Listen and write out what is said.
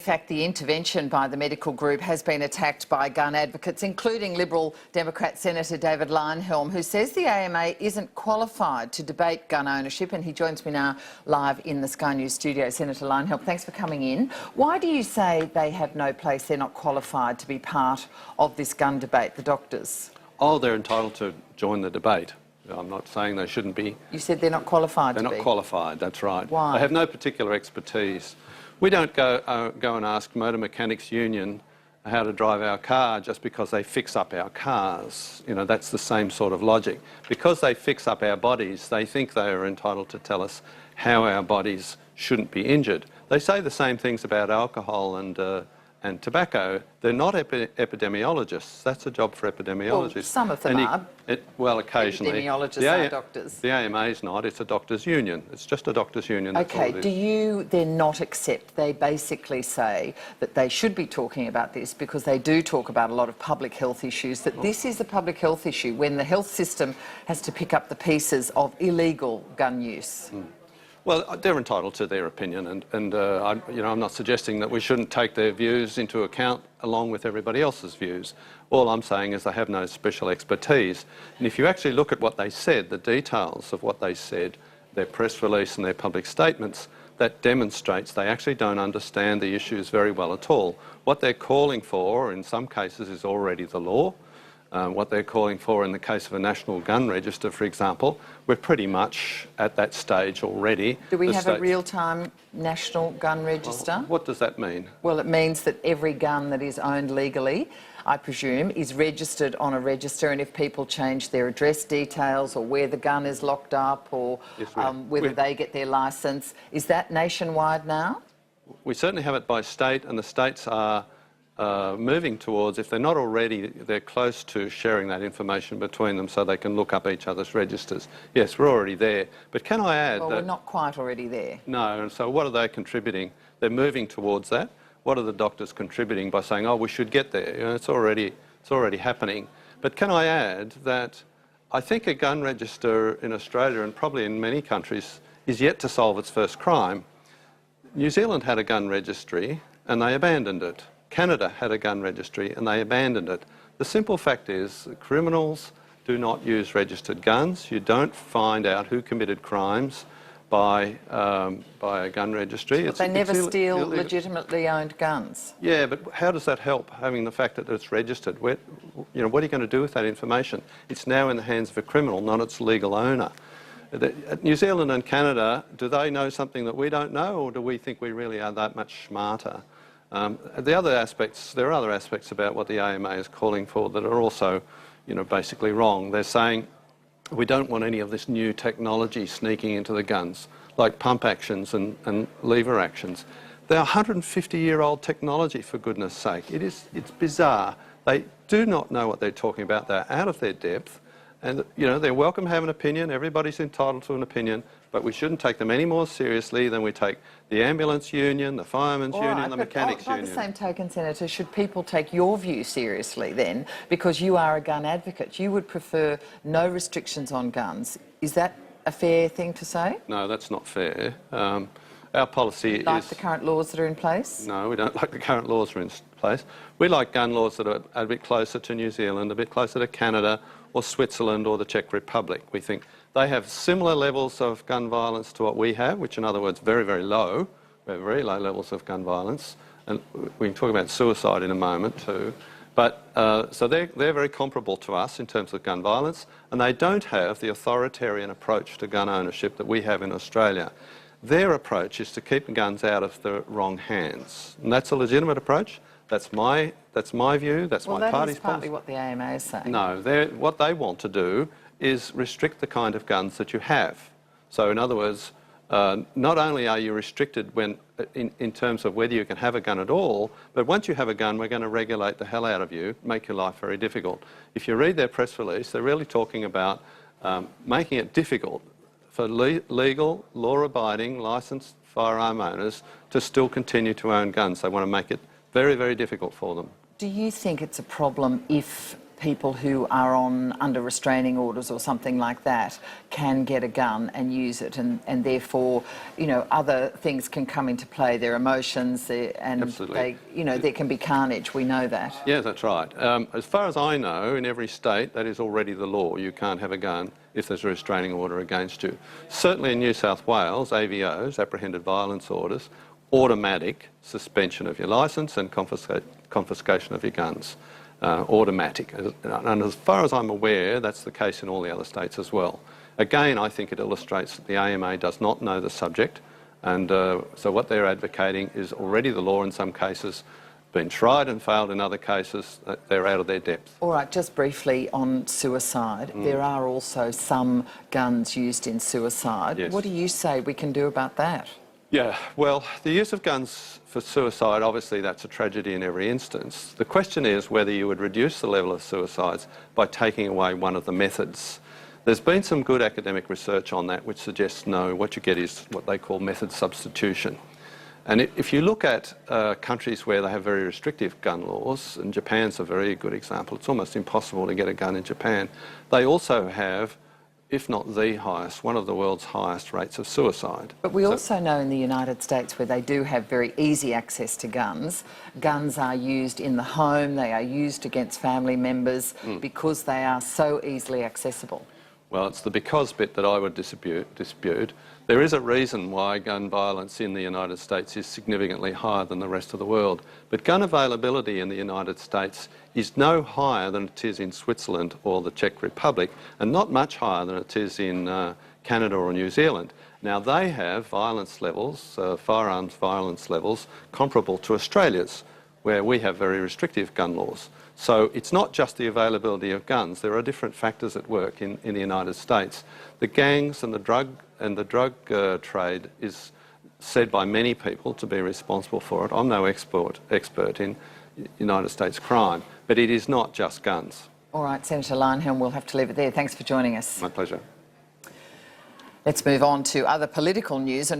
fact, the intervention by the medical group has been attacked by gun advocates, including Liberal Democrat Senator David Leyonhjelm, who says the AMA isn't qualified to debate gun ownership. And he joins me now live in the Sky News studio. Senator Leyonhjelm, thanks for coming in. Why do you say they have no place, they're not qualified to be part of this gun debate, the doctors? Oh, they're entitled to join the debate. I'm not saying they shouldn't be. You said they're not qualified to be? They're not qualified, that's right. Why? They have no particular expertise. We don't go and ask Motor Mechanics Union how to drive our car just because they fix up our cars. You know, that's the same sort of logic. Because they fix up our bodies, they think they are entitled to tell us how our bodies shouldn't be injured. They say the same things about alcohol and tobacco. They're not epidemiologists. That's a job for epidemiologists. Well, some of them are. Well, occasionally. Epidemiologists are doctors. The AMA is not. It's a doctors' union. It's just a doctors' union. OK, do you then not accept? They basically say that they should be talking about this because they do talk about a lot of public health issues, that this is a public health issue when the health system has to pick up the pieces of illegal gun use. Well, they're entitled to their opinion, and I'm not suggesting that we shouldn't take their views into account along with everybody else's views. All I'm saying is they have no special expertise. And if you actually look at what they said, the details of what they said, their press release and their public statements, that demonstrates they actually don't understand the issues very well at all. What they're calling for, in some cases, is already the law. What they're calling for in the case of a national gun register, for example, we're pretty much at that stage already. Do we have a real-time national gun register? Well, what does that mean? Well, it means that every gun that is owned legally, I presume, is registered on a register, and if people change their address details or where the gun is locked up or whether they get their licence, is that nationwide now? We certainly have it by state, and the states are moving towards, if they're not already, they're close to sharing that information between them so they can look up each other's registers. Yes, we're already there. But can I add well, that... we're not quite already there. No, and so what are they contributing? They're moving towards that. What are the doctors contributing by saying, oh, we should get there? You know, it's already happening. But can I add that I think a gun register in Australia and probably in many countries is yet to solve its first crime. New Zealand had a gun registry and they abandoned it. Canada had a gun registry and they abandoned it. The simple fact is that criminals do not use registered guns. You don't find out who committed crimes by a gun registry. But they never steal legitimately owned guns. Yeah, but how does that help, having the fact that it's registered? What are you going to do with that information? It's now in the hands of a criminal, not its legal owner. New Zealand and Canada, do they know something that we don't know, or do we think we really are that much smarter? There are other aspects about what the AMA is calling for that are also, basically wrong. They're saying we don't want any of this new technology sneaking into the guns, like pump actions and lever actions. They're 150-year-old technology, for goodness sake. It's bizarre. They do not know what they're talking about. They're out of their depth. And, they're welcome to have an opinion. Everybody's entitled to an opinion. But we shouldn't take them any more seriously than we take the ambulance union, the firemen's union, the mechanics union. By the same token, Senator, should people take your view seriously then? Because you are a gun advocate. You would prefer no restrictions on guns. Is that a fair thing to say? No, that's not fair. Our policy is... Like the current laws that are in place? No, we don't like the current laws that are in place. We like gun laws that are a bit closer to New Zealand, a bit closer to Canada or Switzerland or the Czech Republic. We think they have similar levels of gun violence to what we have, which in other words, very, very low. We have very low levels of gun violence. And we can talk about suicide in a moment too. But so they're very comparable to us in terms of gun violence, and they don't have the authoritarian approach to gun ownership that we have in Australia. Their approach is to keep guns out of the wrong hands. And that's a legitimate approach. That's my view, that's my party's policy. Well, that is partly what the AMA is saying. No, what they want to do is restrict the kind of guns that you have. So in other words, not only are you restricted in terms of whether you can have a gun at all, but once you have a gun, we're going to regulate the hell out of you, make your life very difficult. If you read their press release, they're really talking about making it difficult for legal, law-abiding, licensed firearm owners to still continue to own guns. They want to make it very, very difficult for them. Do you think it's a problem if people who are under restraining orders or something like that can get a gun and use it, and therefore, you know, other things can come into play, their emotions, and Absolutely. there can be carnage. We know that. Yeah, that's right. As far as I know, in every state, that is already the law. You can't have a gun if there's a restraining order against you. Certainly in New South Wales, AVOs, apprehended violence orders, automatic suspension of your licence and confiscation of your guns. Automatic. And as far as I'm aware, that's the case in all the other states as well. Again, I think it illustrates that the AMA does not know the subject, and so what they're advocating is already the law in some cases, been tried and failed in other cases. They're out of their depth. All right, just briefly on suicide. There are also some guns used in suicide. Yes. What do you say we can do about that? Yeah, well, the use of guns for suicide, obviously that's a tragedy in every instance. The question is whether you would reduce the level of suicides by taking away one of the methods. There's been some good academic research on that which suggests no, what you get is what they call method substitution. And if you look at countries where they have very restrictive gun laws, and Japan's a very good example, it's almost impossible to get a gun in Japan, they also have, if not the highest, one of the world's highest rates of suicide. But we also know in the United States, where they do have very easy access to guns, guns are used in the home, they are used against family members because they are so easily accessible. Well, it's the because bit that I would dispute. There is a reason why gun violence in the United States is significantly higher than the rest of the world. But gun availability in the United States is no higher than it is in Switzerland or the Czech Republic, and not much higher than it is in Canada or New Zealand. Now, they have violence levels, firearms violence levels, comparable to Australia's, where we have very restrictive gun laws. So it's not just the availability of guns. There are different factors at work in the United States. The gangs and the drug trade is said by many people to be responsible for it. I'm no expert in United States crime, but it is not just guns. All right, Senator Leyonhjelm, we'll have to leave it there. Thanks for joining us. My pleasure. Let's move on to other political news.